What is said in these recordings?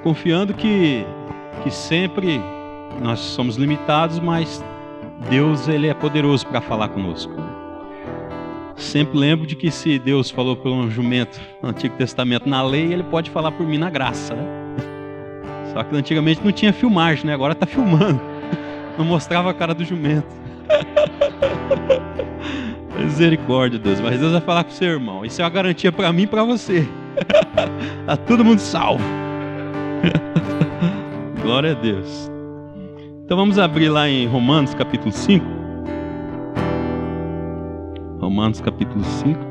confiando que sempre nós somos limitados, mas Deus, Ele é poderoso para falar conosco. Sempre lembro de que se Deus falou por um jumento no Antigo Testamento na lei, Ele pode falar por mim na graça, né? Só que antigamente não tinha filmagem, né? Agora está filmando. Não mostrava a cara do jumento. Misericórdia, Deus. Mas Deus vai falar com o seu irmão. Isso é uma garantia para mim e para você. Está todo mundo salvo. Glória a Deus. Então vamos abrir lá em Romanos capítulo 5. Romanos capítulo 5.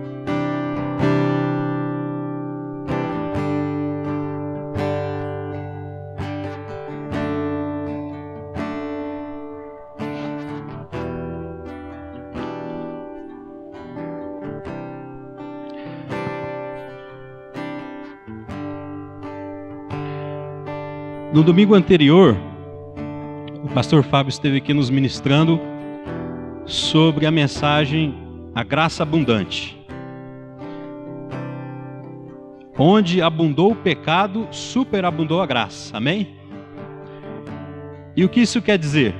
No domingo anterior, o pastor Fábio esteve aqui nos ministrando sobre a mensagem A Graça Abundante. Onde abundou o pecado, superabundou a graça. Amém? E o que isso quer dizer?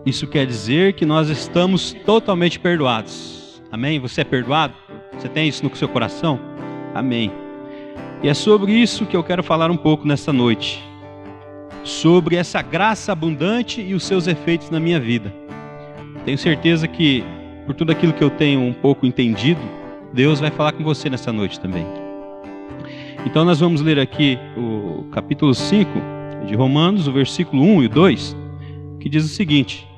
Isso quer dizer que nós estamos totalmente perdoados. Amém? Você é perdoado? Você tem isso no seu coração? Amém. E é sobre isso que eu quero falar um pouco nessa noite. Sobre essa graça abundante e os seus efeitos na minha vida. Tenho certeza que, por tudo aquilo que eu tenho um pouco entendido, Deus vai falar com você nessa noite também. Então nós vamos ler aqui o capítulo 5 de Romanos, o versículo 1 e 2, que diz o seguinte: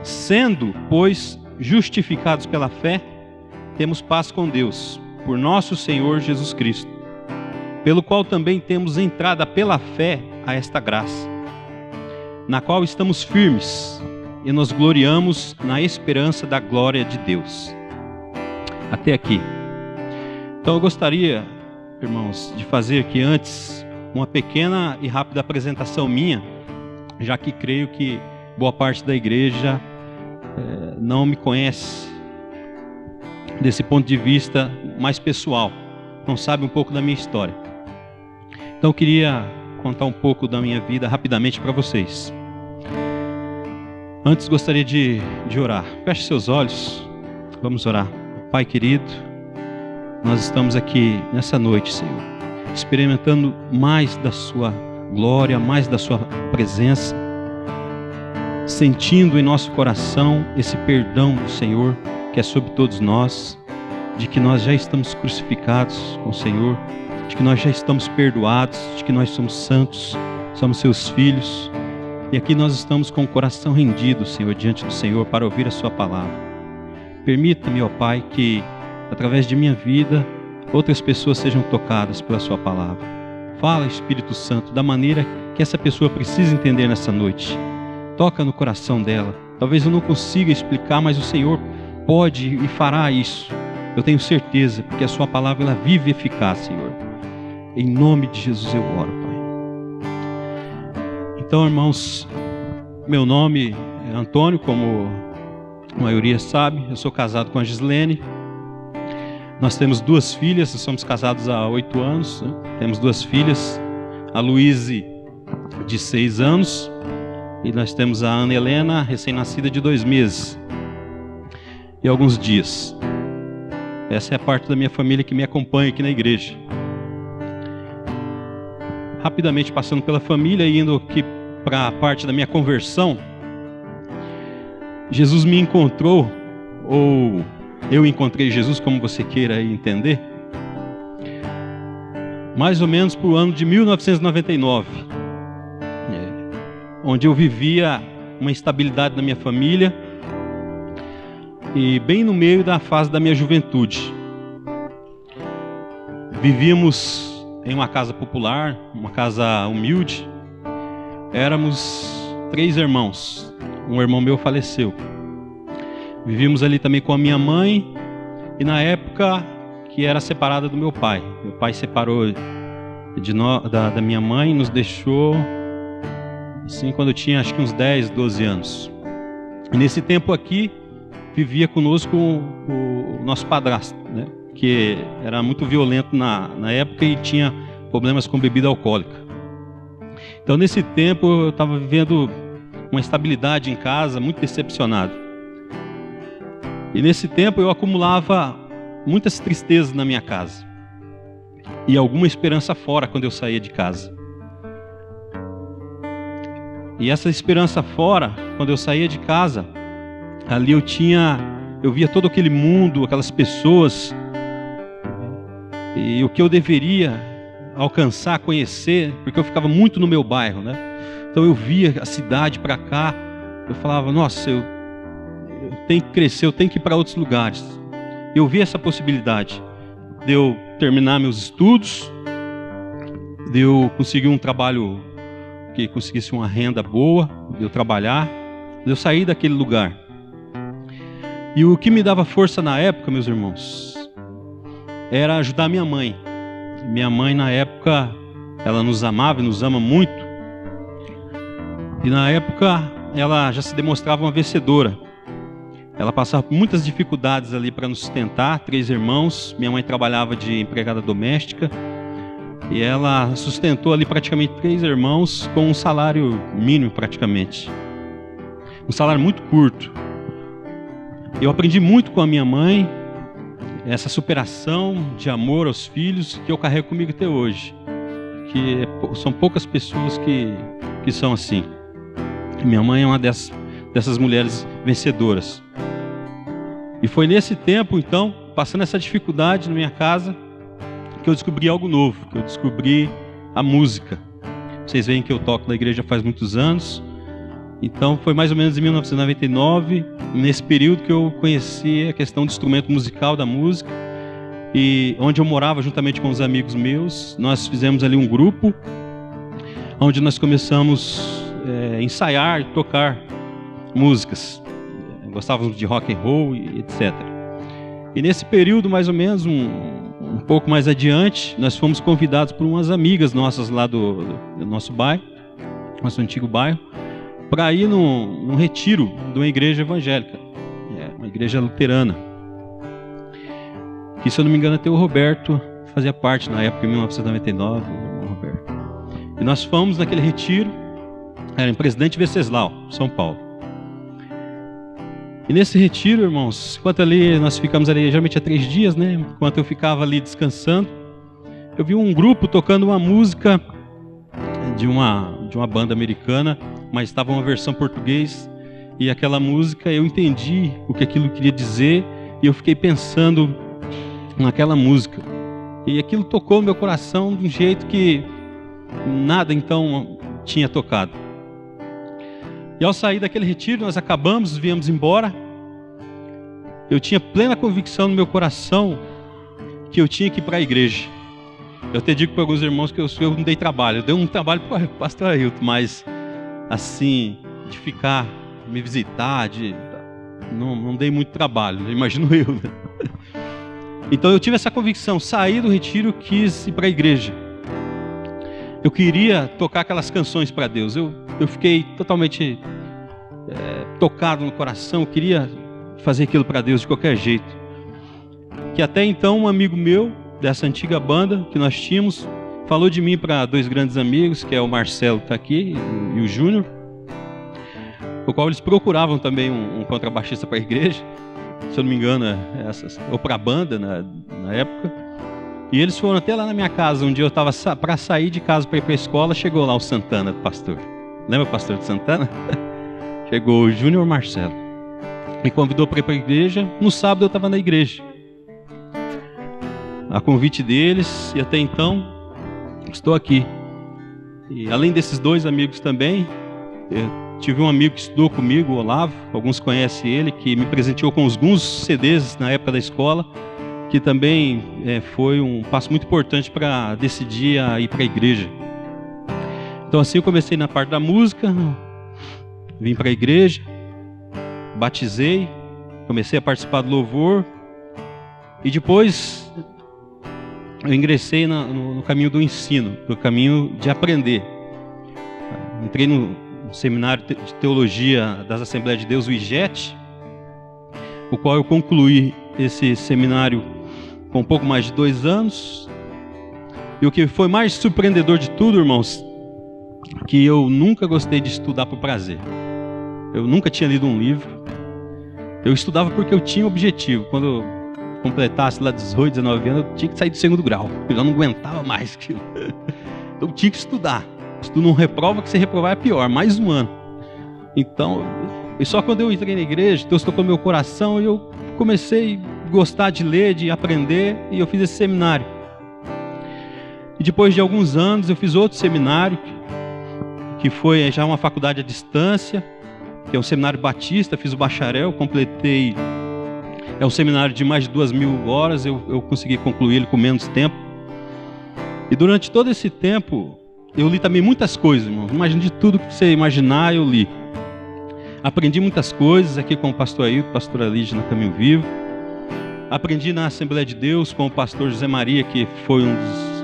sendo, pois, justificados pela fé, temos paz com Deus, por nosso Senhor Jesus Cristo, pelo qual também temos entrada pela fé a esta graça, na qual estamos firmes e nos gloriamos na esperança da glória de Deus. Até aqui. Então eu gostaria, irmãos, de fazer aqui antes uma pequena e rápida apresentação minha, já que creio que boa parte da igreja não me conhece desse ponto de vista mais pessoal, não sabe um pouco da minha história. Então eu queria contar um pouco da minha vida rapidamente para vocês. Antes gostaria de orar. Feche seus olhos, vamos orar. Pai querido, nós estamos aqui nessa noite, Senhor, experimentando mais da sua glória, mais da sua presença, sentindo em nosso coração esse perdão do Senhor que é sobre todos nós, de que nós já estamos crucificados com o Senhor, de que nós já estamos perdoados, de que nós somos santos, somos seus filhos. E aqui nós estamos com o coração rendido, Senhor, diante do Senhor para ouvir a sua palavra. Permita-me, ó Pai, que através de minha vida outras pessoas sejam tocadas pela sua palavra. Fala, Espírito Santo, da maneira que essa pessoa precisa entender nessa noite. Toca no coração dela. Talvez eu não consiga explicar, mas o Senhor pode e fará isso. Eu tenho certeza, porque a sua palavra ela vive e eficaz, Senhor. Em nome de Jesus eu oro, Pai. Então, irmãos, meu nome é Antônio, como a maioria sabe. Eu sou casado com a Gislene. Nós temos 2 filhas, nós somos casados há 8 anos, né? Temos 2 filhas, a Luíse, de 6 anos, e nós temos a Ana Helena, recém-nascida, de 2 meses e alguns dias. Essa é a parte da minha família que me acompanha aqui na igreja. Rapidamente passando pela família e indo aqui para a parte da minha conversão, Jesus me encontrou, ou eu encontrei Jesus, como você queira entender, mais ou menos para o ano de 1999, onde eu vivia uma instabilidade na minha família e bem no meio da fase da minha juventude. Vivíamos em uma casa popular, uma casa humilde. Éramos 3 irmãos. Um irmão meu faleceu. Vivíamos ali também com a minha mãe e na época que era separada do meu pai. Meu pai separou da minha mãe e nos deixou assim quando eu tinha acho que uns 10, 12 anos. E nesse tempo aqui vivia conosco o nosso padrasto, né? Que era muito violento na época e tinha problemas com bebida alcoólica. Então, nesse tempo, eu estava vivendo uma estabilidade em casa, muito decepcionado. E nesse tempo, eu acumulava muitas tristezas na minha casa. E alguma esperança fora quando eu saía de casa. E essa esperança fora, quando eu saía de casa, ali eu via todo aquele mundo, aquelas pessoas, e o que eu deveria alcançar, conhecer, porque eu ficava muito no meu bairro, né? Então eu via a cidade para cá, eu falava, nossa, eu tenho que crescer, eu tenho que ir para outros lugares. Eu via essa possibilidade de eu terminar meus estudos, de eu conseguir um trabalho que conseguisse uma renda boa, de eu trabalhar, de eu sair daquele lugar. E o que me dava força na época, meus irmãos, era ajudar minha mãe. Minha mãe, na época, ela nos amava e nos ama muito. E na época, ela já se demonstrava uma vencedora. Ela passava por muitas dificuldades ali para nos sustentar, 3 irmãos. Minha mãe trabalhava de empregada doméstica. E ela sustentou ali praticamente 3 irmãos com um salário mínimo praticamente. Um salário muito curto. Eu aprendi muito com a minha mãe, essa superação de amor aos filhos que eu carrego comigo até hoje. Que são poucas pessoas que são assim. E minha mãe é uma dessas mulheres vencedoras. E foi nesse tempo, então, passando essa dificuldade na minha casa, que eu descobri algo novo, que eu descobri a música. Vocês veem que eu toco na igreja faz muitos anos. Então foi mais ou menos em 1999, nesse período que eu conheci a questão do instrumento musical, da música. E onde eu morava juntamente com os amigos meus, nós fizemos ali um grupo, onde nós começamos a ensaiar e tocar músicas. Gostávamos de rock and roll e etc. E nesse período, mais ou menos, um pouco mais adiante, nós fomos convidados por umas amigas nossas lá do nosso bairro, nosso antigo bairro, para ir num retiro de uma igreja evangélica, uma igreja luterana. Que, se eu não me engano, até o Roberto fazia parte na época, em 1999, o Roberto. E nós fomos naquele retiro, era em Presidente Venceslau, São Paulo. E nesse retiro, irmãos, enquanto ali nós ficamos ali, geralmente há 3 dias, né? Enquanto eu ficava ali descansando, eu vi um grupo tocando uma música de uma banda americana, mas estava uma versão português. E aquela música, eu entendi o que aquilo queria dizer, e eu fiquei pensando naquela música. E aquilo tocou meu coração de um jeito que nada então tinha tocado. E ao sair daquele retiro, nós acabamos, viemos embora. Eu tinha plena convicção no meu coração que eu tinha que ir para a igreja. Eu até digo para alguns irmãos que eu não dei trabalho. Eu dei um trabalho para o pastor Ailton, mas assim, de ficar, me visitar, não dei muito trabalho, imagino eu, né? Então eu tive essa convicção, saí do retiro, quis ir para a igreja. Eu queria tocar aquelas canções para Deus. Eu fiquei totalmente tocado no coração. Eu queria fazer aquilo para Deus de qualquer jeito. Que até então um amigo meu, dessa antiga banda que nós tínhamos, falou de mim para 2 grandes amigos, que é o Marcelo, que está aqui, e o Júnior, o qual eles procuravam também um contrabaixista para a igreja, se eu não me engano, ou para a banda na época. E eles foram até lá na minha casa, um dia eu estava para sair de casa para ir para a escola, chegou lá o Santana, pastor. Lembra o pastor de Santana? Chegou o Júnior Marcelo. Me convidou para ir para a igreja. No sábado eu estava na igreja, a convite deles, e até então estou aqui. E além desses 2 amigos também, eu tive um amigo que estudou comigo, o Olavo, alguns conhecem ele, que me presenteou com alguns CDs na época da escola, que também foi um passo muito importante para decidir a ir para a igreja. Então assim eu comecei na parte da música, vim para a igreja, batizei, comecei a participar do louvor, e depois eu ingressei no caminho do ensino, no caminho de aprender. Entrei no seminário de teologia das Assembleias de Deus, o IGET, o qual eu concluí esse seminário com um pouco mais de 2 anos. E o que foi mais surpreendedor de tudo, irmãos, que eu nunca gostei de estudar por prazer. Eu nunca tinha lido um livro. Eu estudava porque eu tinha objetivo. Quando eu completasse lá 18, 19 anos, eu tinha que sair do segundo grau. Eu já não aguentava mais aquilo. Então eu tinha que estudar. Se tu não reprova, que você reprovar é pior, mais um ano. Então, e só quando eu entrei na igreja, Deus tocou no meu coração e eu comecei a gostar de ler, de aprender, e eu fiz esse seminário. E depois de alguns anos eu fiz outro seminário, que foi já uma faculdade à distância, que é um seminário batista, fiz o bacharel, completei, é um seminário de mais de 2.000 horas, eu consegui concluir ele com menos tempo. E durante todo esse tempo, eu li também muitas coisas, irmãos. Imagina, de tudo que você imaginar, eu li. Aprendi muitas coisas aqui com o pastor Ailton, pastor Lígia no Caminho Vivo. Aprendi na Assembleia de Deus com o pastor José Maria, que foi um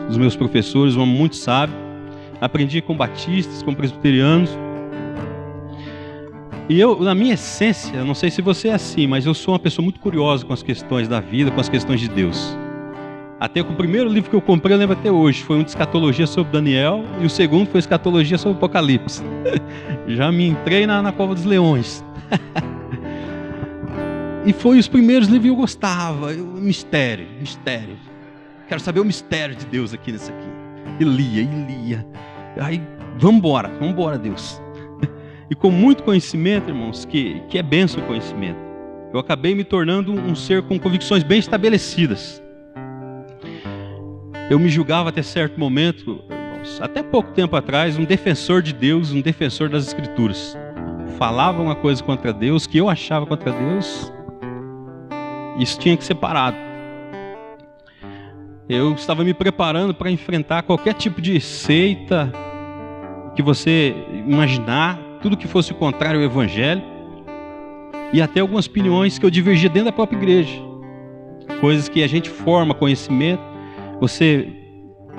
dos meus professores, um homem muito sábio. Aprendi com batistas, com presbiterianos. E eu, na minha essência, eu não sei se você é assim, mas eu sou uma pessoa muito curiosa com as questões da vida, com as questões de Deus. Até que o primeiro livro que eu comprei, eu lembro até hoje, foi um de escatologia sobre Daniel, e o segundo foi escatologia sobre Apocalipse. Já me entrei na cova dos leões. E foi os primeiros livros que eu gostava. Mistério. Quero saber o mistério de Deus aqui nesse aqui. E lia. Aí, vambora, Deus. E com muito conhecimento, irmãos, que é bênção o conhecimento, eu acabei me tornando um ser com convicções bem estabelecidas. Eu me julgava até certo momento, irmãos, até pouco tempo atrás, um defensor de Deus, um defensor das Escrituras. Falava uma coisa contra Deus, que eu achava contra Deus, isso tinha que ser parado. Eu estava me preparando para enfrentar qualquer tipo de seita que você imaginar, tudo que fosse o contrário ao Evangelho, e até algumas opiniões que eu divergia dentro da própria igreja. Coisas que a gente forma conhecimento, você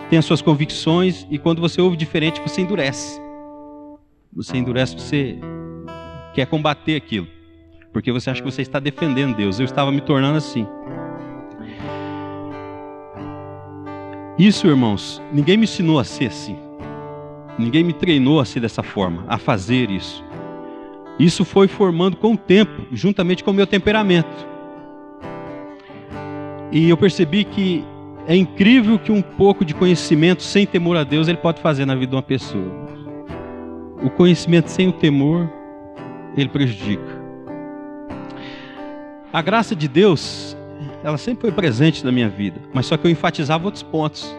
tem as suas convicções, e quando você ouve diferente, você endurece. Você quer combater aquilo, porque você acha que você está defendendo Deus. Eu estava me tornando assim. Isso, irmãos, ninguém me ensinou a ser assim. Ninguém me treinou a ser dessa forma, a fazer isso. Isso foi formando com o tempo, juntamente com o meu temperamento. E eu percebi que é incrível que um pouco de conhecimento sem temor a Deus ele pode fazer na vida de uma pessoa. O conhecimento sem o temor, ele prejudica. A graça de Deus, ela sempre foi presente na minha vida, mas só que eu enfatizava outros pontos.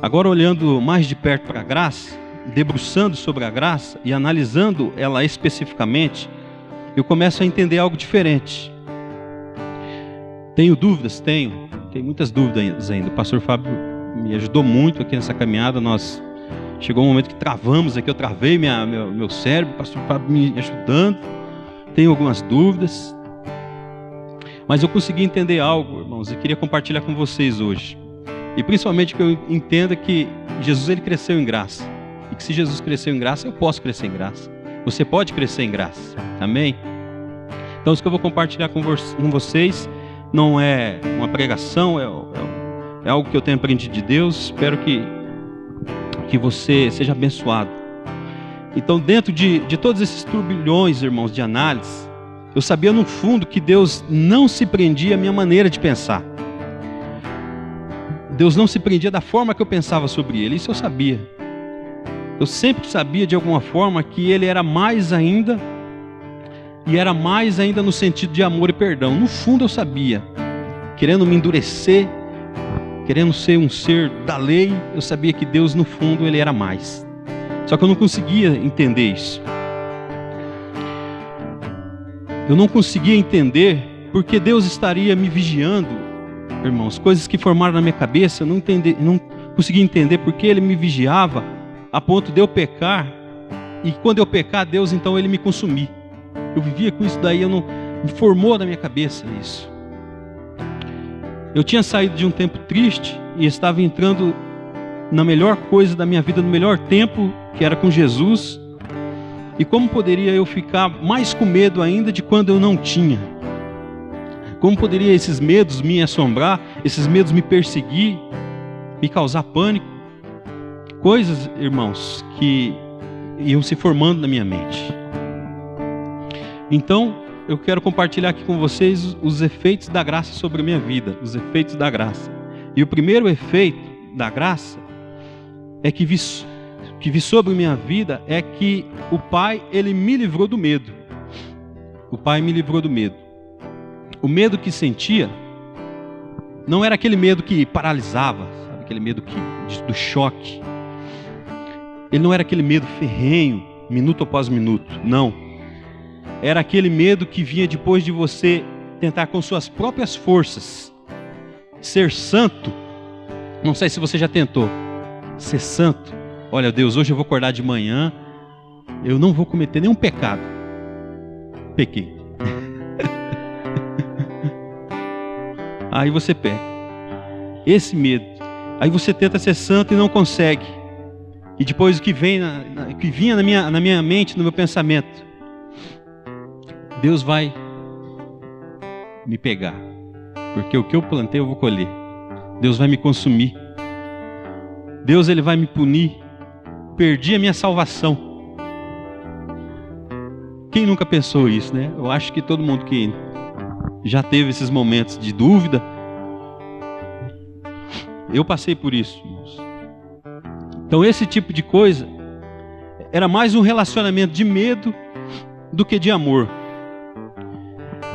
Agora, olhando mais de perto para a graça, debruçando sobre a graça e analisando ela especificamente, eu começo a entender algo diferente. Tenho dúvidas? Tenho muitas dúvidas ainda. O pastor Fábio me ajudou muito aqui nessa caminhada. Chegou um momento que travamos aqui, eu travei meu cérebro, o pastor Fábio me ajudando. Tenho algumas dúvidas, mas eu consegui entender algo, irmãos, e queria compartilhar com vocês hoje. E principalmente que eu entenda que Jesus, ele cresceu em graça. E que se Jesus cresceu em graça, eu posso crescer em graça. Você pode crescer em graça. Amém? Então, isso que eu vou compartilhar com vocês não é uma pregação, é algo que eu tenho aprendido de Deus. Espero que você seja abençoado. Então, dentro de todos esses turbilhões, irmãos, de análise, eu sabia no fundo que Deus não se prendia à minha maneira de pensar. Deus não se prendia da forma que eu pensava sobre Ele. Isso eu sabia. Eu sempre sabia de alguma forma que Ele era mais ainda, e era mais ainda no sentido de amor e perdão. No fundo eu sabia, querendo me endurecer, querendo ser um ser da lei, eu sabia que Deus no fundo Ele era mais. Só que eu não conseguia entender isso. Eu não conseguia entender porque Deus estaria me vigiando. Irmãos, coisas que formaram na minha cabeça, eu não conseguia entender porque Ele me vigiava a ponto de eu pecar, e quando eu pecar, Deus então Ele me consumir. Eu vivia com isso daí, me formou na minha cabeça isso. Eu tinha saído de um tempo triste e estava entrando na melhor coisa da minha vida, no melhor tempo, que era com Jesus. E como poderia eu ficar mais com medo ainda de quando eu não tinha? Como poderia esses medos me assombrar, esses medos me perseguir, me causar pânico. Coisas, irmãos, que iam se formando na minha mente. Então, eu quero compartilhar aqui com vocês os efeitos da graça sobre a minha vida, os efeitos da graça. E o primeiro efeito da graça é que vi sobre minha vida é que o Pai, Ele me livrou do medo. O Pai me livrou do medo. O medo que sentia não era aquele medo que paralisava, sabe? Aquele medo do choque. Ele não era aquele medo ferrenho, minuto após minuto, não. Era aquele medo que vinha depois de você tentar com suas próprias forças ser santo. Não sei se você já tentou ser santo. Olha, Deus, hoje eu vou acordar de manhã, eu não vou cometer nenhum pecado. Pequei. Aí você peca. Esse medo. Aí você tenta ser santo e não consegue. E depois o que vinha na minha mente, no meu pensamento, Deus vai me pegar, porque o que eu plantei eu vou colher. Deus vai me consumir. Deus, Ele vai me punir. Perdi a minha salvação. Quem nunca pensou isso, né? Eu acho que todo mundo que já teve esses momentos de dúvida, eu passei por isso, irmãos. Então esse tipo de coisa era mais um relacionamento de medo do que de amor.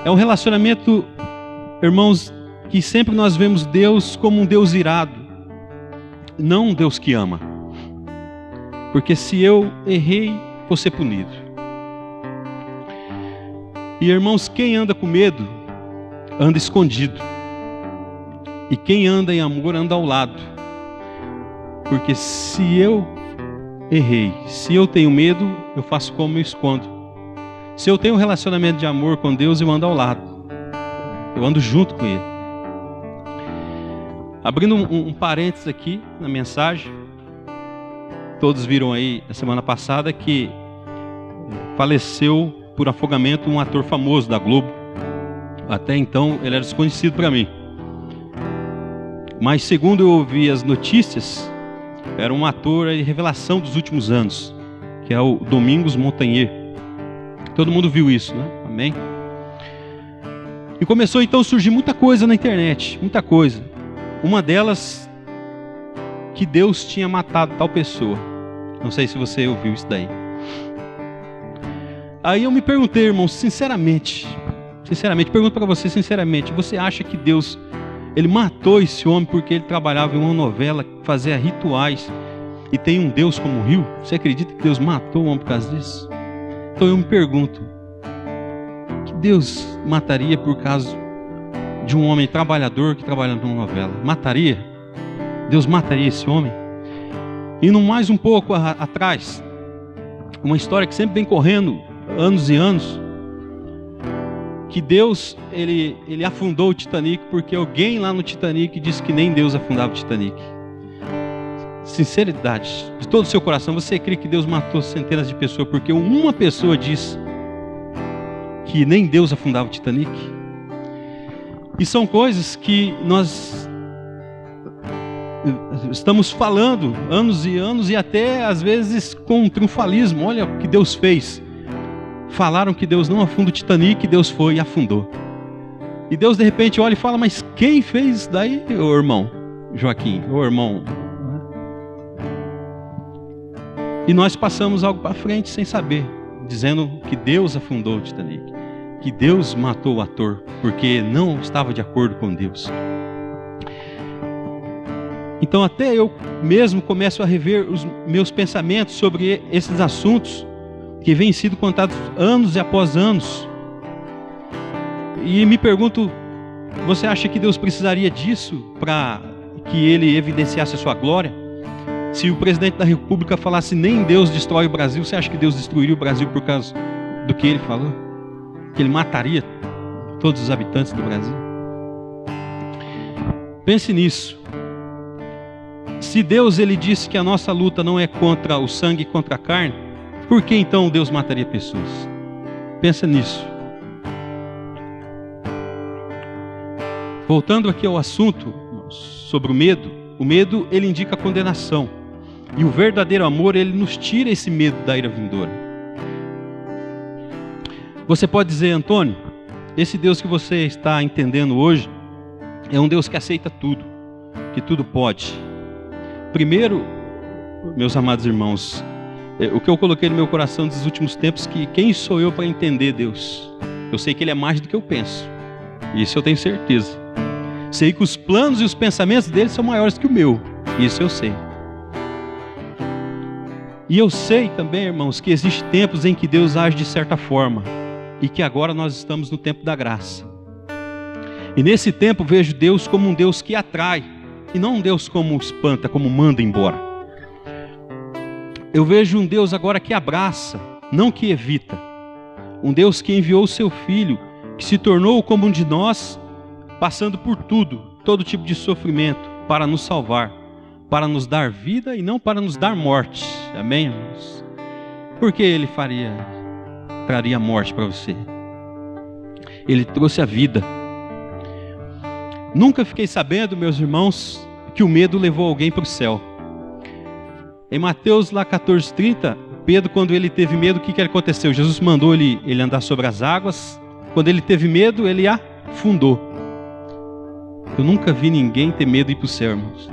É um relacionamento, irmãos, que sempre nós vemos Deus como um Deus irado, não um Deus que ama. Porque se eu errei, vou ser punido. E irmãos, quem anda com medo, anda escondido. E quem anda em amor, anda ao lado. Porque se eu errei, se eu tenho medo, eu faço como eu escondo. Se eu tenho um relacionamento de amor com Deus, eu ando ao lado. Eu ando junto com Ele. Abrindo um parênteses aqui na mensagem. Todos viram aí na semana passada que faleceu por afogamento um ator famoso da Globo. Até então ele era desconhecido para mim. Mas segundo eu ouvi as notícias, era um ator de revelação dos últimos anos, que é o Domingos Montanher. Todo mundo viu isso, né? Amém? E começou então a surgir muita coisa na internet, muita coisa. Uma delas, que Deus tinha matado tal pessoa. Não sei se você ouviu isso daí. Aí eu me perguntei, irmão, sinceramente, pergunto para você sinceramente, você acha que Deus, Ele matou esse homem porque ele trabalhava em uma novela, fazia rituais, e tem um Deus como o rio? Você acredita que Deus matou o homem por causa disso? Então eu me pergunto, que Deus mataria por causa de um homem trabalhador que trabalha numa novela? Mataria? Deus mataria esse homem? E no mais um pouco atrás, uma história que sempre vem correndo anos e anos, que Deus ele afundou o Titanic porque alguém lá no Titanic disse que nem Deus afundava o Titanic. Sinceridade, de todo o seu coração, você crê que Deus matou centenas de pessoas porque uma pessoa disse que nem Deus afundava o Titanic? E são coisas que nós estamos falando anos e anos, e até às vezes com triunfalismo. Olha o que Deus fez. Falaram que Deus não afunda o Titanic, Deus foi e afundou. E Deus de repente olha e fala, mas quem fez isso daí, ô irmão Joaquim, ô irmão? E nós passamos algo para frente sem saber, dizendo que Deus afundou o Titanic, que Deus matou o ator porque não estava de acordo com Deus. Então até eu mesmo começo a rever os meus pensamentos sobre esses assuntos que vêm sido contados anos e após anos. E me pergunto, você acha que Deus precisaria disso para que Ele evidenciasse a sua glória? Se o presidente da República falasse nem Deus destrói o Brasil, você acha que Deus destruiria o Brasil por causa do que Ele falou? Que Ele mataria todos os habitantes do Brasil? Pense nisso. Se Deus ele disse que a nossa luta não é contra o sangue e contra a carne, por que então Deus mataria pessoas? Pensa nisso. Voltando aqui ao assunto sobre o medo, O medo, ele indica a condenação. E o verdadeiro amor, ele nos tira esse medo da ira vindoura. Você pode dizer, Antônio, esse Deus que você está entendendo hoje é um Deus que aceita tudo, que tudo pode. Primeiro, meus amados irmãos, o que eu coloquei no meu coração nesses últimos tempos, que quem sou eu para entender Deus? Eu sei que Ele é mais do que eu penso. Isso eu tenho certeza. Sei que os planos e os pensamentos dele são maiores que o meu. Isso eu sei. E eu sei também, irmãos, que existem tempos em que Deus age de certa forma. E que agora nós estamos no tempo da graça. E nesse tempo vejo Deus como um Deus que atrai. E não um Deus como espanta, como manda embora. Eu vejo um Deus agora que abraça, não que evita. Um Deus que enviou o seu Filho, que se tornou como um de nós, passando por tudo, todo tipo de sofrimento, para nos salvar, para nos dar vida e não para nos dar morte. Amém, irmãos? Por que Ele traria a morte para você? Ele trouxe a vida. Nunca fiquei sabendo, meus irmãos, que o medo levou alguém para o céu. Em Mateus lá 14:30, Pedro, quando ele teve medo, o que aconteceu? Jesus mandou ele andar sobre as águas. Quando ele teve medo, ele afundou. Eu nunca vi ninguém ter medo de ir para o céu, irmãos.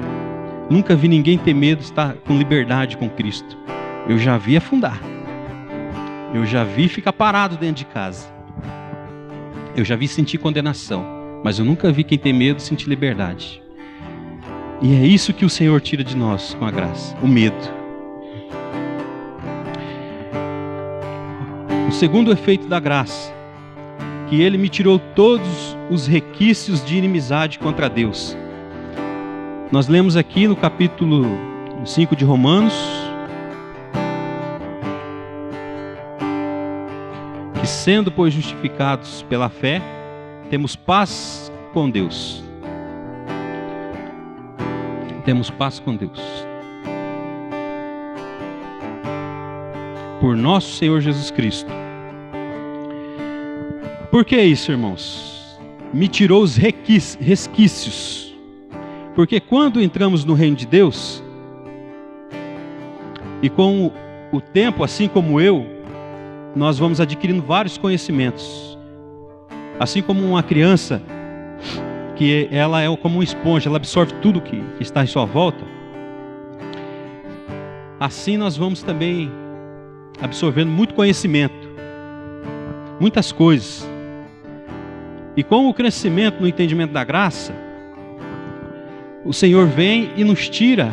Nunca vi ninguém ter medo de estar com liberdade com Cristo. Eu já vi afundar. Eu já vi ficar parado dentro de casa. Eu já vi sentir condenação. Mas eu nunca vi quem tem medo sentir liberdade. E é isso que o Senhor tira de nós com a graça. O medo. O segundo efeito da graça. Que Ele me tirou todos os requisitos de inimizade contra Deus. Nós lemos aqui no capítulo 5 de Romanos. Que sendo, pois, justificados pela fé, temos paz com Deus. Temos paz com Deus. Por nosso Senhor Jesus Cristo. Por que isso, irmãos? Me tirou os resquícios. Porque quando entramos no reino de Deus, e com o tempo, assim como eu, nós vamos adquirindo vários conhecimentos. Assim como uma criança, que ela é como uma esponja, ela absorve tudo que está em sua volta. Assim nós vamos também absorvendo muito conhecimento, muitas coisas. E com o crescimento no entendimento da graça, o Senhor vem e nos tira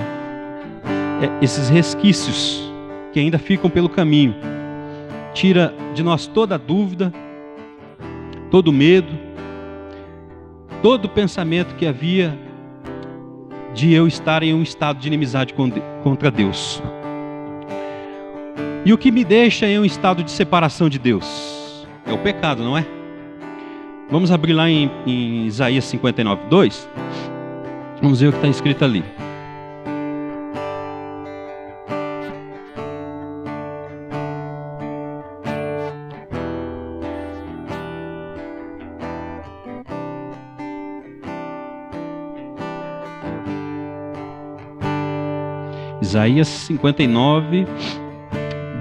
esses resquícios que ainda ficam pelo caminho. Tira de nós toda a dúvida, todo o medo, todo o pensamento que havia de eu estar em um estado de inimizade contra Deus. E o que me deixa em um estado de separação de Deus? É o pecado, não é? Vamos abrir lá em Isaías 59:2. Vamos ver o que está escrito ali. Isaías 59,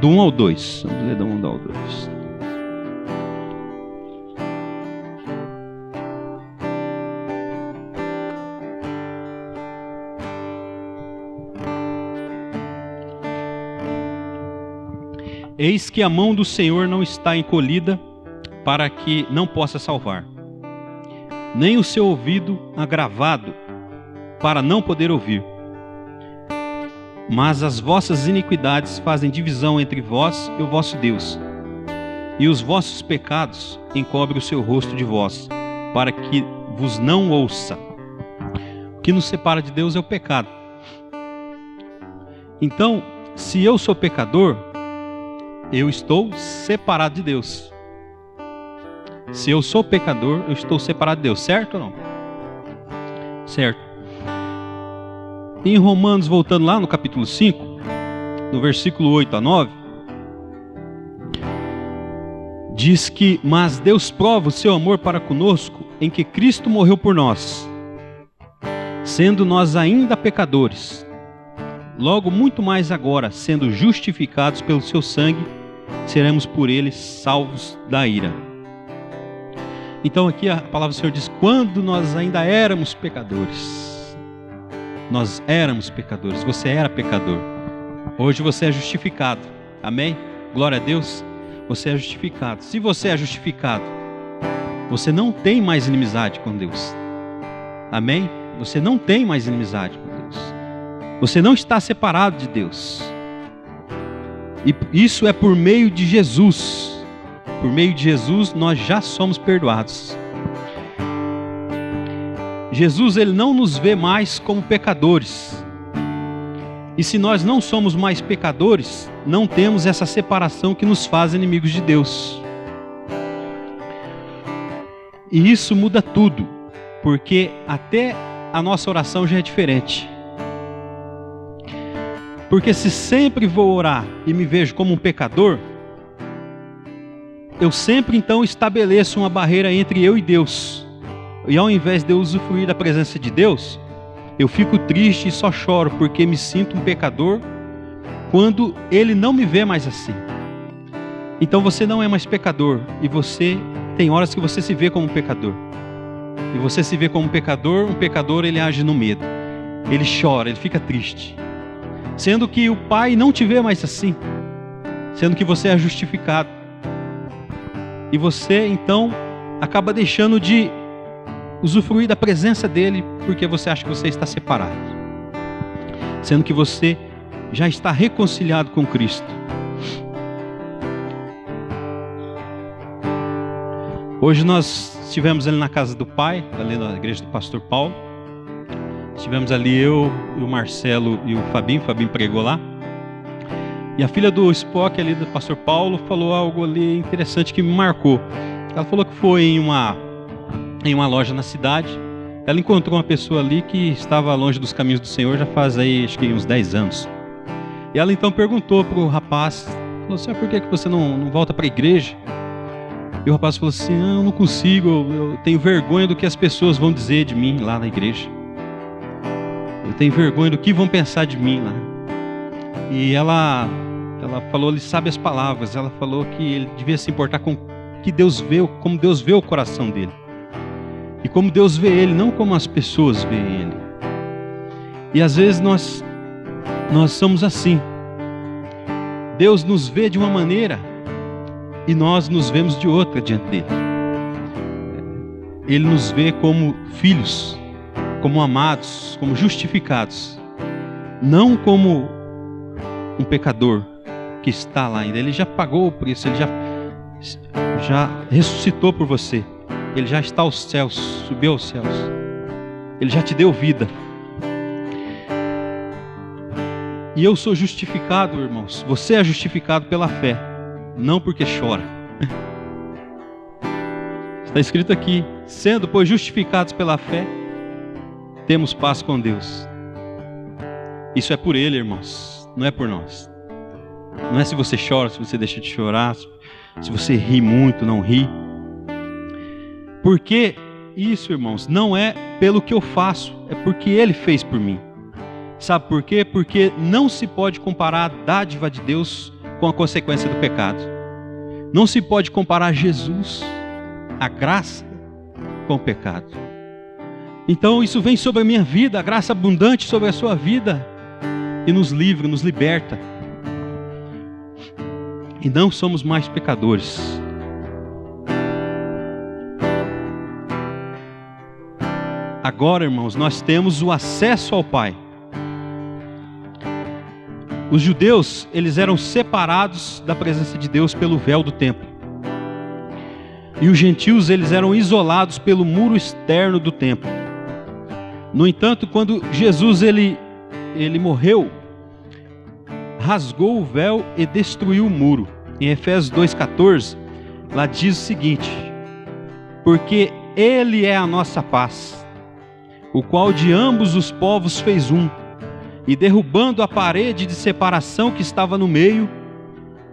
do 1 ao 2. Vamos ler do 1 ao 2. Eis que a mão do Senhor não está encolhida para que não possa salvar, nem o seu ouvido agravado para não poder ouvir. Mas as vossas iniquidades fazem divisão entre vós e o vosso Deus, e os vossos pecados encobrem o seu rosto de vós, para que vos não ouça. O que nos separa de Deus é o pecado. Então, se eu sou pecador, eu estou separado de Deus. Se eu sou pecador, eu estou separado de Deus, certo ou não? Certo. Em Romanos, voltando lá no capítulo 5, no versículo 8 a 9, diz que: mas Deus prova o seu amor para conosco em que Cristo morreu por nós, sendo nós ainda pecadores, logo muito mais agora, sendo justificados pelo seu sangue, seremos por ele salvos da ira. Então aqui a palavra do Senhor diz, quando nós ainda éramos pecadores. Nós éramos pecadores, você era pecador. Hoje você é justificado, amém? Glória a Deus, você é justificado. Se você é justificado, você não tem mais inimizade com Deus, amém? Você não tem mais inimizade com Deus. Você não está separado de Deus. E isso é por meio de Jesus. Por meio de Jesus nós já somos perdoados. Jesus, ele não nos vê mais como pecadores. E se nós não somos mais pecadores, não temos essa separação que nos faz inimigos de Deus. E isso muda tudo, porque até a nossa oração já é diferente. Porque se sempre vou orar e me vejo como um pecador, eu sempre então estabeleço uma barreira entre eu e Deus. E ao invés de eu usufruir da presença de Deus, eu fico triste e só choro porque me sinto um pecador quando Ele não me vê mais assim. Então você não é mais pecador e você tem horas que você se vê como um pecador. E você se vê como um pecador ele age no medo. Ele chora, ele fica triste. Sendo que o Pai não te vê mais assim. Sendo que você é justificado. E você então acaba deixando de usufruir da presença dele porque você acha que você está separado. Sendo que você já está reconciliado com Cristo. Hoje nós estivemos ali na casa do Pai, ali na igreja do pastor Paulo. Estivemos ali eu, o Marcelo e o Fabinho pregou lá. E a filha do Spock ali do pastor Paulo falou algo ali interessante que me marcou. Ela falou que foi em uma loja na cidade. Ela encontrou uma pessoa ali que estava longe dos caminhos do Senhor já faz aí acho que uns 10 anos. E ela então perguntou para o rapaz, falou assim, por que você não volta para a igreja? E o rapaz falou assim, eu não consigo, eu tenho vergonha do que as pessoas vão dizer de mim lá na igreja. Eu tenho vergonha do que vão pensar de mim lá. E ela falou, ele sabe as palavras, ela falou que ele devia se importar com que Deus vê, como Deus vê o coração dele. E como Deus vê ele, não como as pessoas veem ele. E às vezes nós somos assim. Deus nos vê de uma maneira e nós nos vemos de outra diante dele. Ele nos vê como filhos, como amados, como justificados. Não como um pecador que está lá ainda. Ele já pagou o preço, ele já ressuscitou por você. Ele já está aos céus, subiu aos céus. Ele já te deu vida. E eu sou justificado, irmãos. Você é justificado pela fé, não porque chora. Está escrito aqui, sendo, pois, justificados pela fé, temos paz com Deus. Isso é por Ele, irmãos, não é por nós. Não é se você chora, se você deixa de chorar, se você ri muito, não ri. Porque isso, irmãos, não é pelo que eu faço, é porque Ele fez por mim. Sabe por quê? Porque não se pode comparar a dádiva de Deus com a consequência do pecado. Não se pode comparar Jesus, a graça, com o pecado. Então isso vem sobre a minha vida, a graça abundante sobre a sua vida, e nos livra, nos liberta. E não somos mais pecadores. Agora, irmãos, nós temos o acesso ao Pai. Os judeus, eles eram separados da presença de Deus pelo véu do templo. E os gentios, eles eram isolados pelo muro externo do templo. No entanto, quando Jesus ele morreu, rasgou o véu e destruiu o muro. Em Efésios 2,14, lá diz o seguinte: porque Ele é a nossa paz, o qual de ambos os povos fez um, e derrubando a parede de separação que estava no meio,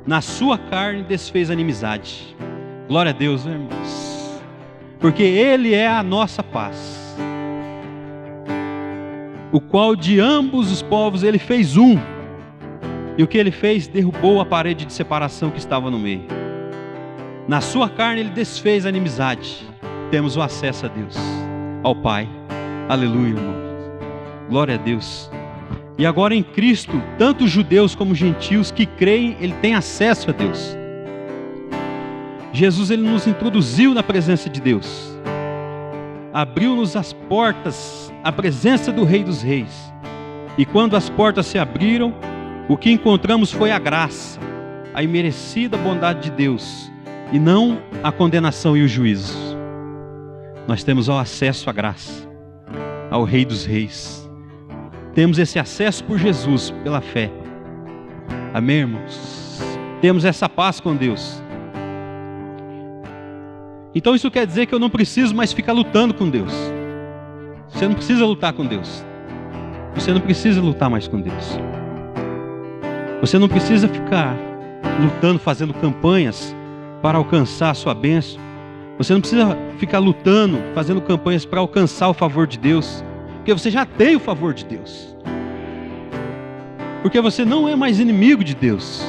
na sua carne desfez a inimizade. Glória a Deus, né, irmãos? Porque Ele é a nossa paz. o qual de ambos os povos ele fez um. E o que ele fez? Derrubou a parede de separação que estava no meio. Na sua carne ele desfez a inimizade. Temos o acesso a Deus, ao Pai. Aleluia, irmão. Glória a Deus. E agora em Cristo, tanto judeus como gentios que creem, ele tem acesso a Deus. Jesus, ele nos introduziu na presença de Deus. Abriu-nos as portas, a presença do Rei dos Reis. E quando as portas se abriram, o que encontramos foi a graça, a imerecida bondade de Deus, e não a condenação e o juízo. Nós temos o acesso à graça, ao Rei dos Reis. Temos esse acesso por Jesus, pela fé. Amém, irmãos? Temos essa paz com Deus. Então isso quer dizer que eu não preciso mais ficar lutando com Deus. Você não precisa lutar com Deus. Você não precisa lutar mais com Deus. Você não precisa ficar lutando, fazendo campanhas para alcançar a sua bênção. Você não precisa ficar lutando, fazendo campanhas para alcançar o favor de Deus. Porque você já tem o favor de Deus. Porque você não é mais inimigo de Deus.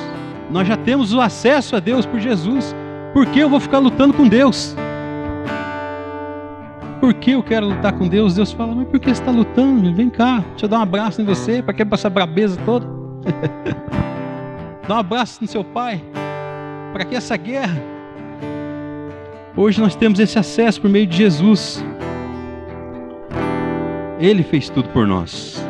Nós já temos o acesso a Deus por Jesus. Por que eu vou ficar lutando com Deus? Por que eu quero lutar com Deus? Deus fala, mas por que você está lutando? Vem cá, deixa eu dar um abraço em você. Para que passar brabeza toda? Dá um abraço no seu pai. Para que essa guerra? Hoje nós temos esse acesso por meio de Jesus. Ele fez tudo por nós.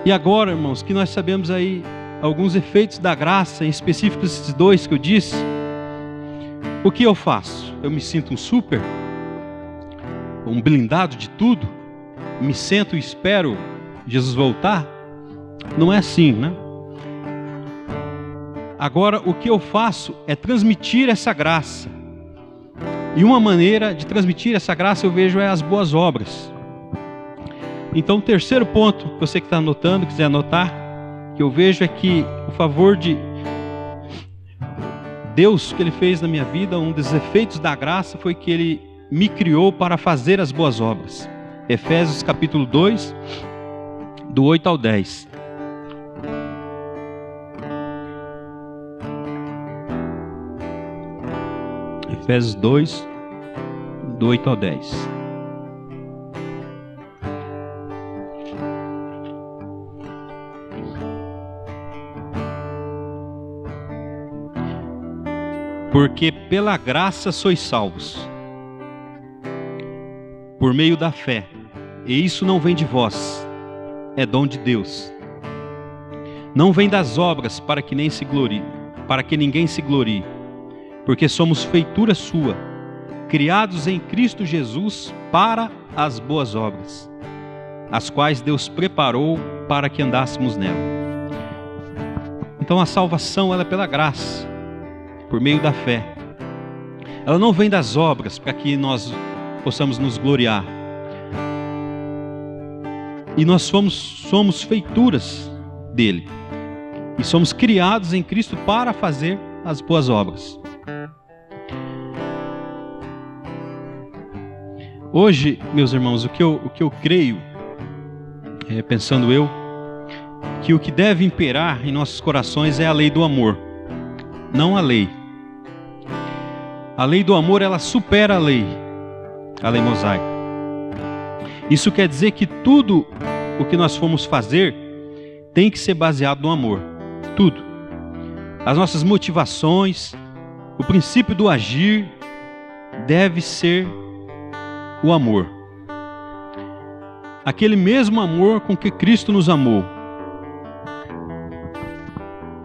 E agora, irmãos, que nós sabemos aí alguns efeitos da graça, em específico esses dois que eu disse, o que eu faço? Eu me sinto um super? Um blindado de tudo? Me sento e espero Jesus voltar? Não é assim, né? Agora, o que eu faço é transmitir essa graça. E uma maneira de transmitir essa graça, eu vejo, é as boas obras. Então, o terceiro ponto, você que está anotando, quiser anotar, que eu vejo é que o favor de Deus que Ele fez na minha vida, um dos efeitos da graça foi que Ele me criou para fazer as boas obras. Efésios capítulo 2, do 8 ao 10. Efésios 2, do 8 ao 10. Porque pela graça sois salvos, por meio da fé, e isso não vem de vós, é dom de Deus. Não vem das obras para que ninguém se glorie, porque somos feitura sua, criados em Cristo Jesus para as boas obras, as quais Deus preparou para que andássemos nela. Então a salvação ela é pela graça, por meio da fé. Ela não vem das obras para que nós possamos nos gloriar. E nós somos feituras dele. E somos criados em Cristo para fazer as boas obras. Hoje, meus irmãos, o que eu creio, pensando eu, que o que deve imperar em nossos corações é a lei do amor, não a lei. A lei do amor, ela supera a lei mosaica. Isso quer dizer que tudo o que nós formos fazer tem que ser baseado no amor. Tudo. As nossas motivações, o princípio do agir deve ser o amor. Aquele mesmo amor com que Cristo nos amou.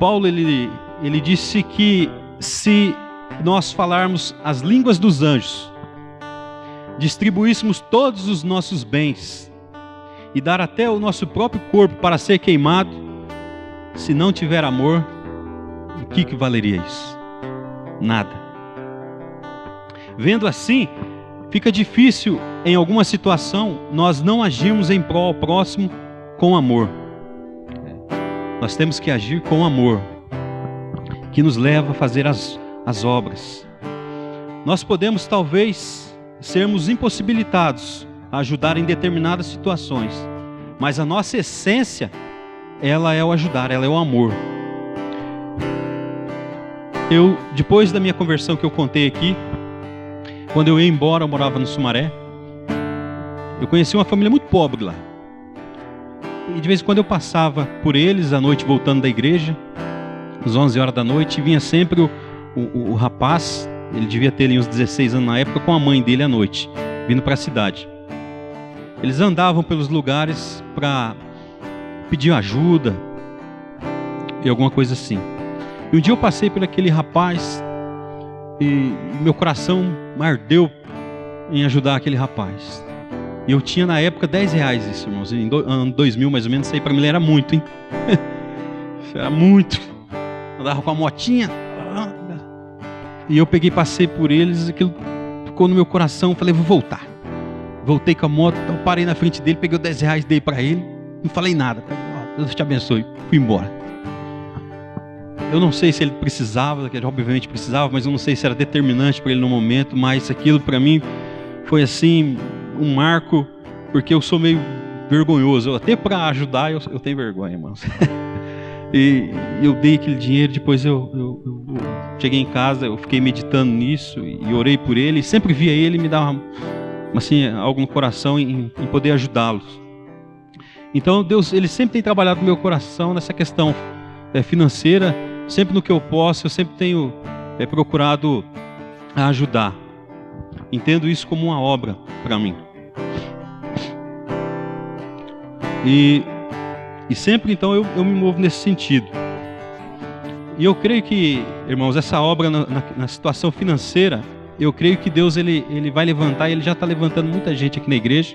Paulo, ele disse que se nós falarmos as línguas dos anjos, distribuíssemos todos os nossos bens e dar até o nosso próprio corpo para ser queimado, se não tiver amor, o que valeria isso? Nada. Vendo assim, fica difícil em alguma situação nós não agirmos em prol ao próximo com amor. Nós temos que agir com amor, que nos leva a fazer as obras. Nós podemos talvez sermos impossibilitados a ajudar em determinadas situações. Mas a nossa essência, ela é o ajudar, ela é o amor. Depois da minha conversão que eu contei aqui, quando eu ia embora, eu morava no Sumaré, eu conheci uma família muito pobre lá. E de vez em quando eu passava por eles à noite, voltando da igreja, às 11 horas da noite, e vinha sempre o rapaz, ele devia ter ali uns 16 anos na época, com a mãe dele à noite, vindo para a cidade. Eles andavam pelos lugares para pedir ajuda e alguma coisa assim. E um dia eu passei por aquele rapaz e meu coração ardeu em ajudar aquele rapaz. E eu tinha na época 10 reais isso, irmãos. Em ano 2000 mais ou menos, isso aí para mim era muito, hein? Isso era muito. Andava com a motinha. E eu peguei, passei por eles, aquilo ficou no meu coração. Falei, vou voltar. Voltei com a moto, então parei na frente dele, peguei os 10 reais, dei para ele. Não falei nada. Deus te abençoe. Fui embora. Eu não sei se ele precisava, ele obviamente precisava, mas eu não sei se era determinante para ele no momento, mas aquilo para mim foi assim, um marco, porque eu sou meio vergonhoso. Até para ajudar eu tenho vergonha, irmãos. E eu dei aquele dinheiro, depois eu cheguei em casa, eu fiquei meditando nisso e orei por ele, e sempre via ele e me dava assim, algo no coração em poder ajudá-los. Então Deus, ele sempre tem trabalhado no meu coração nessa questão financeira. Sempre no que eu posso, eu sempre tenho procurado ajudar. Entendo isso como uma obra para mim. E sempre então eu me movo nesse sentido. E eu creio que, irmãos, essa obra na situação financeira, eu creio que Deus ele vai levantar, e Ele já está levantando muita gente aqui na igreja,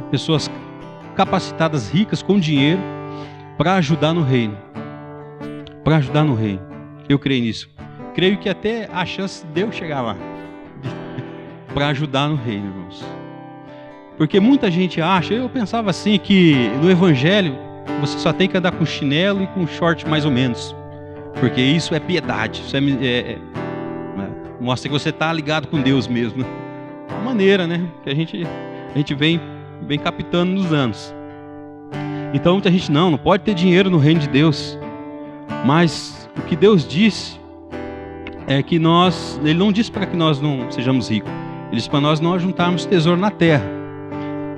pessoas capacitadas, ricas, com dinheiro, para ajudar no reino. Para ajudar no reino. Eu creio nisso. Creio que até a chance de eu chegar lá para ajudar no reino, irmãos. Porque muita gente acha, eu pensava assim, que no evangelho você só tem que andar com chinelo e com short mais ou menos, porque isso é piedade, isso mostra que você está ligado com Deus mesmo. É uma maneira, né, que a gente vem captando nos anos. Então muita gente não pode ter dinheiro no reino de Deus. Mas o que Deus disse é que Ele não disse para que nós não sejamos ricos. Ele disse para nós não juntarmos tesouro na terra.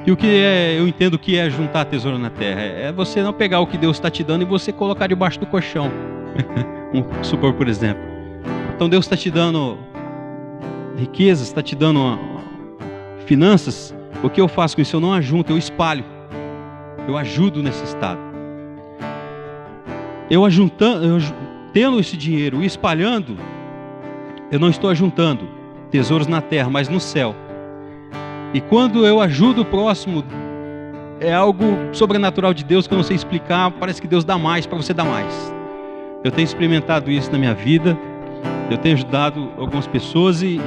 E eu entendo que é juntar tesouro na terra. É você não pegar o que Deus está te dando e você colocar debaixo do colchão. Vamos supor, por exemplo. Então Deus está te dando riquezas, está te dando finanças. O que eu faço com isso? Eu não ajunto, eu espalho. Eu ajudo nesse estado. Eu tendo esse dinheiro e espalhando, eu não estou ajuntando tesouros na terra, mas no céu. E quando eu ajudo o próximo, é algo sobrenatural de Deus que eu não sei explicar. Parece que Deus dá mais para você dar mais. Eu tenho experimentado isso na minha vida. Eu tenho ajudado algumas pessoas e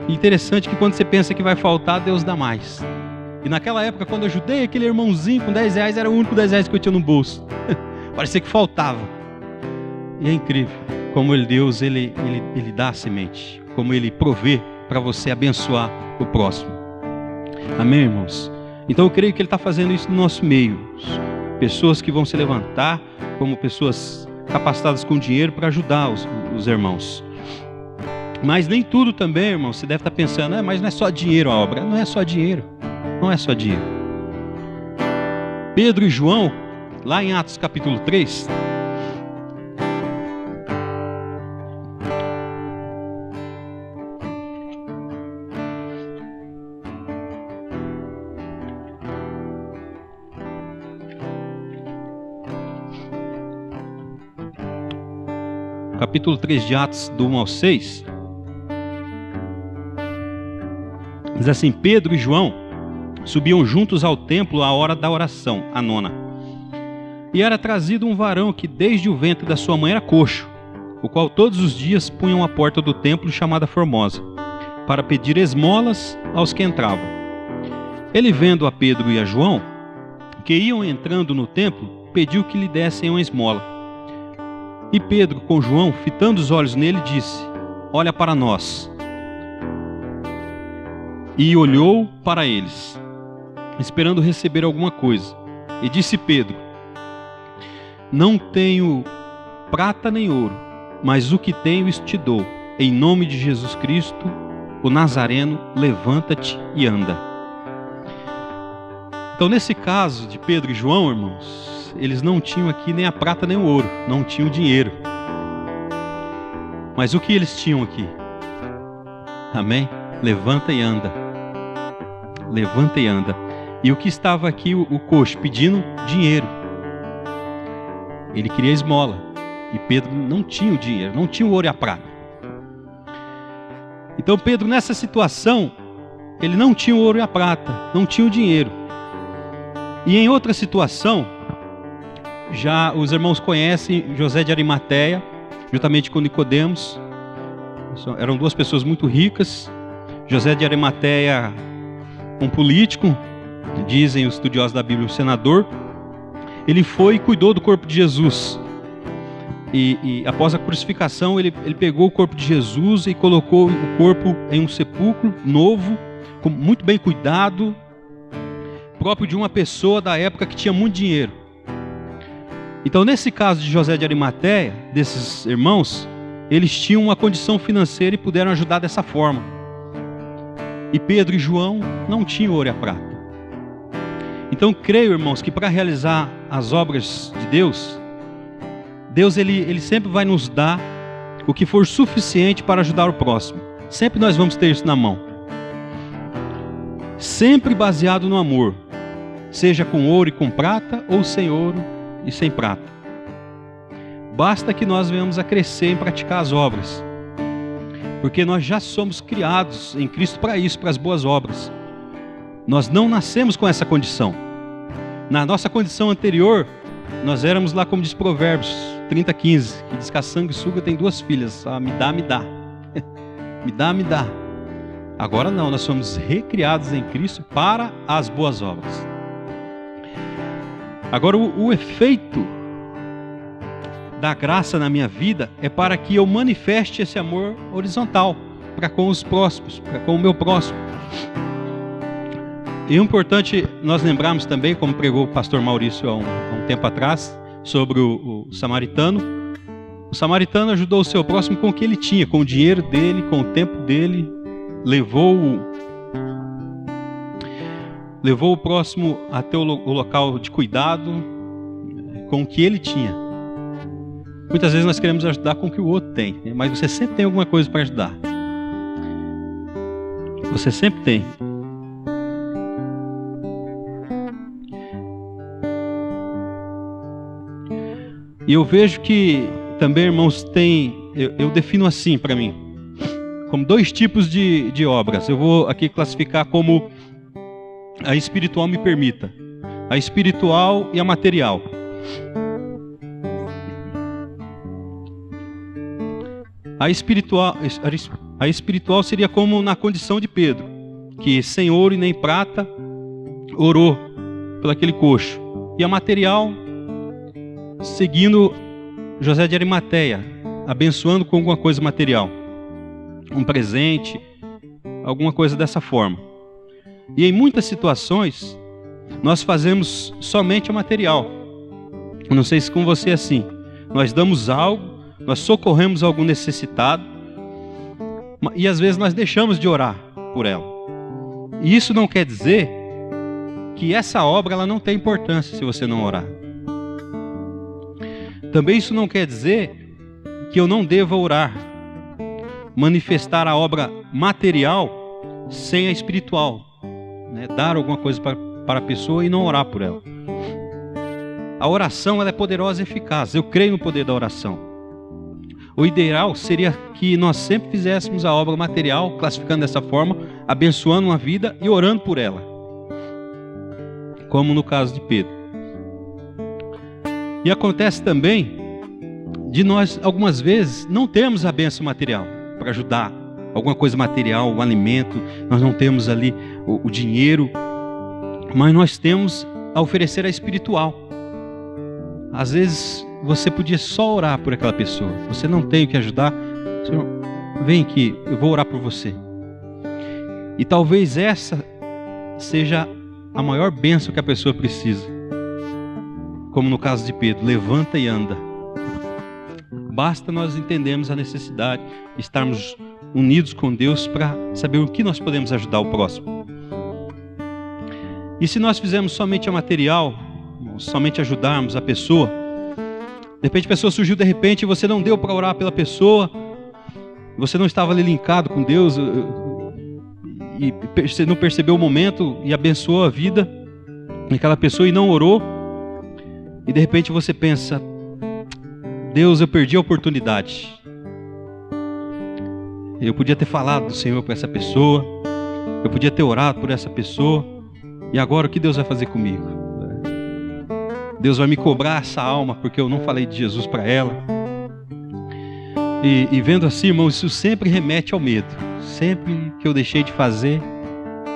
interessante que quando você pensa que vai faltar, Deus dá mais. E naquela época, quando eu ajudei aquele irmãozinho com 10 reais, era o único 10 reais que eu tinha no bolso. Parecia que faltava. E é incrível como Deus ele dá a semente, como Ele provê para você abençoar o próximo. Amém, irmãos? Então eu creio que Ele está fazendo isso no nosso meio. Pessoas que vão se levantar como pessoas capacitadas com dinheiro para ajudar os irmãos. Mas nem tudo também, irmão, você deve estar pensando, mas não é só dinheiro a obra. Não é só dinheiro. Não é só dinheiro. Pedro e João, lá em Atos capítulo 3, capítulo 3 de Atos, do 1 ao 6, diz assim: Pedro e João subiam juntos ao templo à hora da oração, a nona. E era trazido um varão que desde o ventre da sua mãe era coxo, o qual todos os dias punham à porta do templo chamada Formosa, para pedir esmolas aos que entravam. Ele, vendo a Pedro e a João, que iam entrando no templo, pediu que lhe dessem uma esmola. E Pedro, com João, fitando os olhos nele, disse: olha para nós. E olhou para eles. esperando receber alguma coisa. E disse Pedro: não tenho prata nem ouro, mas o que tenho isso te dou. Em nome de Jesus Cristo, o Nazareno, levanta-te e anda. Então, nesse caso de Pedro e João, irmãos, eles não tinham aqui nem a prata nem o ouro, não tinham dinheiro. Mas o que eles tinham aqui? Amém? Levanta e anda. Levanta e anda. E o que estava aqui, o coxo, pedindo dinheiro. Ele queria esmola. E Pedro não tinha o dinheiro, não tinha o ouro e a prata. Então Pedro, nessa situação, ele não tinha o ouro e a prata, não tinha o dinheiro. E em outra situação, já os irmãos conhecem José de Arimateia, juntamente com Nicodemos. Eram duas pessoas muito ricas. José de Arimateia, um político, dizem os estudiosos da Bíblia, um senador. Ele foi e cuidou do corpo de Jesus. E após a crucificação, ele pegou o corpo de Jesus e colocou o corpo em um sepulcro novo, muito bem cuidado, próprio de uma pessoa da época que tinha muito dinheiro. Então, nesse caso de José de Arimateia, desses irmãos, eles tinham uma condição financeira e puderam ajudar dessa forma. E Pedro e João não tinham ouro e a prata. Então, creio, irmãos, que para realizar as obras de Deus, ele sempre vai nos dar o que for suficiente para ajudar o próximo. Sempre nós vamos ter isso na mão. Sempre baseado no amor. Seja com ouro e com prata, ou sem ouro e sem prata. Basta que nós venhamos a crescer em praticar as obras. Porque nós já somos criados em Cristo para isso, para as boas obras. Nós não nascemos com essa condição. Na nossa condição anterior, nós éramos lá, como diz Provérbios 30:15, que diz que a sanguessuga tem duas filhas. Me dá. me dá. Agora não, nós somos recriados em Cristo para as boas obras. Agora, o efeito da graça na minha vida é para que eu manifeste esse amor horizontal para com os próximos, para com o meu próximo. E o importante nós lembrarmos também, como pregou o pastor Maurício há um tempo atrás, sobre o samaritano. O samaritano ajudou o seu próximo com o que ele tinha, com o dinheiro dele, com o tempo dele, levou o próximo até o local de cuidado com o que ele tinha. Muitas vezes nós queremos ajudar com o que o outro tem, né? Mas você sempre tem alguma coisa para ajudar. Você sempre tem. E eu vejo que também, irmãos, eu defino assim para mim, como dois tipos de obras. Eu vou aqui classificar como a espiritual me permita. A espiritual e a material. A espiritual seria como na condição de Pedro, que sem ouro e nem prata, orou por aquele coxo. E a material, seguindo José de Arimateia, abençoando com alguma coisa material. Um presente, alguma coisa dessa forma. E em muitas situações, nós fazemos somente a material. Eu não sei se com você é assim. Nós damos algo, nós socorremos algum necessitado, e às vezes nós deixamos de orar por ela. E isso não quer dizer que essa obra ela não tem importância se você não orar. Também isso não quer dizer que eu não deva orar, manifestar a obra material sem a espiritual, né? Dar alguma coisa para a pessoa e não orar por ela. A oração ela é poderosa e eficaz. Eu creio no poder da oração. O ideal seria que nós sempre fizéssemos a obra material, classificando dessa forma, abençoando uma vida e orando por ela, como no caso de Pedro. E acontece também de nós, algumas vezes, não termos a bênção material para ajudar, alguma coisa material, um alimento, nós não temos ali o dinheiro, mas nós temos a oferecer a espiritual. Às vezes você podia só orar por aquela pessoa, você não tem o que ajudar, Senhor, vem aqui, eu vou orar por você. E talvez essa seja a maior bênção que a pessoa precisa. Como no caso de Pedro, levanta e anda. Basta nós entendermos a necessidade de estarmos unidos com Deus para saber o que nós podemos ajudar o próximo. E se nós fizermos somente a material, somente ajudarmos a pessoa, de repente a pessoa surgiu de repente e você não deu para orar pela pessoa, você não estava ali linkado com Deus e você não percebeu o momento e abençoou a vida daquela pessoa e não orou, e de repente você pensa: Deus, eu perdi a oportunidade. Eu podia ter falado do Senhor para essa pessoa, eu podia ter orado por essa pessoa, e agora o que Deus vai fazer comigo? Deus vai me cobrar essa alma porque eu não falei de Jesus para ela. E vendo assim, irmãos, isso sempre remete ao medo. Sempre que eu deixei de fazer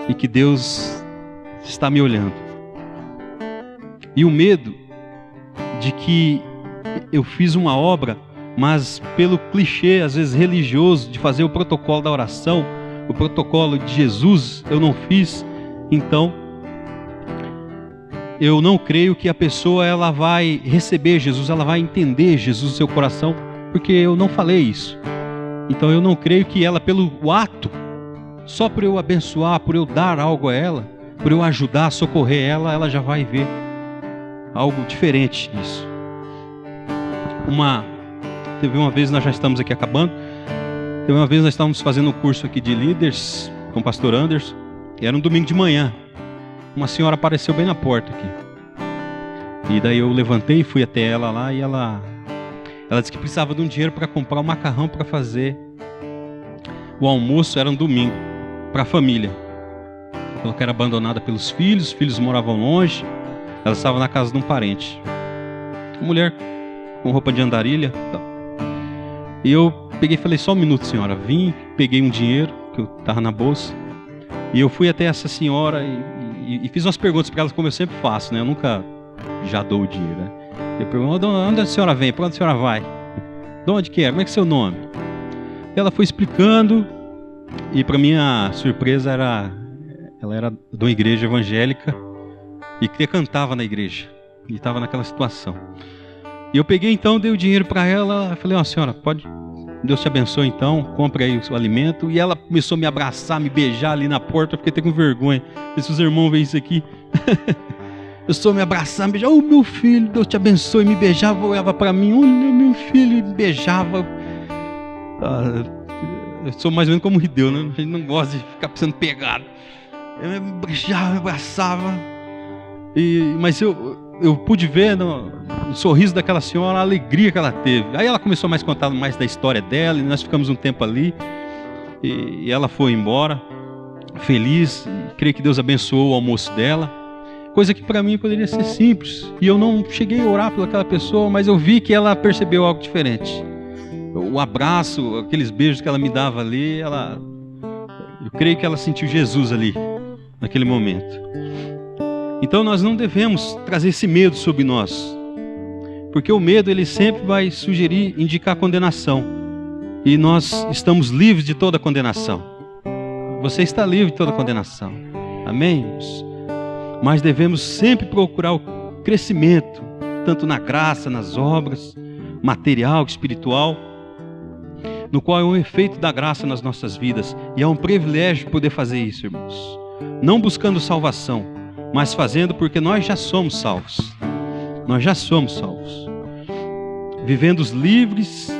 e que Deus está me olhando. E o medo de que eu fiz uma obra, mas pelo clichê, às vezes religioso, de fazer o protocolo da oração, o protocolo de Jesus, eu não fiz. Então, eu não creio que a pessoa ela vai receber Jesus, ela vai entender Jesus no seu coração, porque eu não falei isso. Então eu não creio que ela, pelo ato, só por eu abençoar, por eu dar algo a ela, por eu ajudar, socorrer ela, ela já vai ver algo diferente disso. Teve uma vez, nós já estamos aqui acabando, teve uma vez nós estávamos fazendo um curso aqui de líderes com o pastor Anderson, e era um domingo de manhã. Uma senhora apareceu bem na porta aqui. E daí eu levantei e fui até ela lá e ela disse que precisava de um dinheiro para comprar o macarrão para fazer o almoço, era um domingo, para a família. Ela era abandonada pelos filhos, os filhos moravam longe, ela estava na casa de um parente. Uma mulher com roupa de andarilha. E eu peguei e falei: só um minuto, senhora. Vim, peguei um dinheiro que eu estava na bolsa. E eu fui até essa senhora e fiz umas perguntas para ela, como eu sempre faço, né? Eu nunca já dou o dinheiro, né? Eu pergunto: onde a senhora vem? Para onde a senhora vai? De onde que é? Como é que é o seu nome? E ela foi explicando, e para minha surpresa ela era de uma igreja evangélica e que cantava na igreja e estava naquela situação. E eu peguei então, dei o dinheiro para ela, falei: ó, senhora, pode, Deus te abençoe então, compre aí o seu alimento. E ela começou a me abraçar, me beijar ali na porta, eu fiquei até com vergonha. Não sei se os irmãos veem isso aqui. Eu sou me abraçar, me beijar: oh, meu filho, Deus te abençoe, me beijava, olhava para mim: olha, meu filho, me beijava. Eu sou mais ou menos como um rideu, né? A gente não gosta de ficar sendo pegado. Eu me beijava, me abraçava. Mas eu pude ver no sorriso daquela senhora a alegria que ela teve. Aí ela começou a contar mais da história dela, e nós ficamos um tempo ali, e ela foi embora feliz, e creio que Deus abençoou o almoço dela, coisa que para mim poderia ser simples, e eu não cheguei a orar por aquela pessoa, mas eu vi que ela percebeu algo diferente. O abraço, aqueles beijos que ela me dava ali, eu creio que ela sentiu Jesus ali, naquele momento. Então nós não devemos trazer esse medo sobre nós, porque o medo ele sempre vai indicar condenação, e nós estamos livres de toda condenação. Você está livre de toda condenação, amém? Mas devemos sempre procurar o crescimento, tanto na graça, nas obras, material, espiritual, no qual é um efeito da graça nas nossas vidas, e é um privilégio poder fazer isso, irmãos. Não buscando salvação, mas fazendo porque nós já somos salvos. Nós já somos salvos. Vivendo livres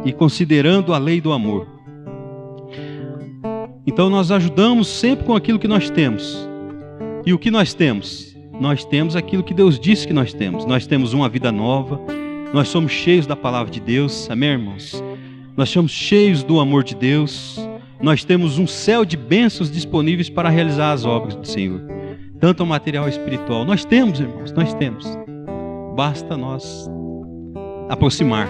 e considerando a lei do amor. Então nós ajudamos sempre com aquilo que nós temos. E o que nós temos? Nós temos aquilo que Deus disse que nós temos. Nós temos uma vida nova. Nós somos cheios da palavra de Deus. Amém, irmãos? Nós somos cheios do amor de Deus. Nós temos um céu de bênçãos disponíveis para realizar as obras do Senhor. Tanto o material espiritual. Nós temos, irmãos, nós temos. Basta nós aproximar.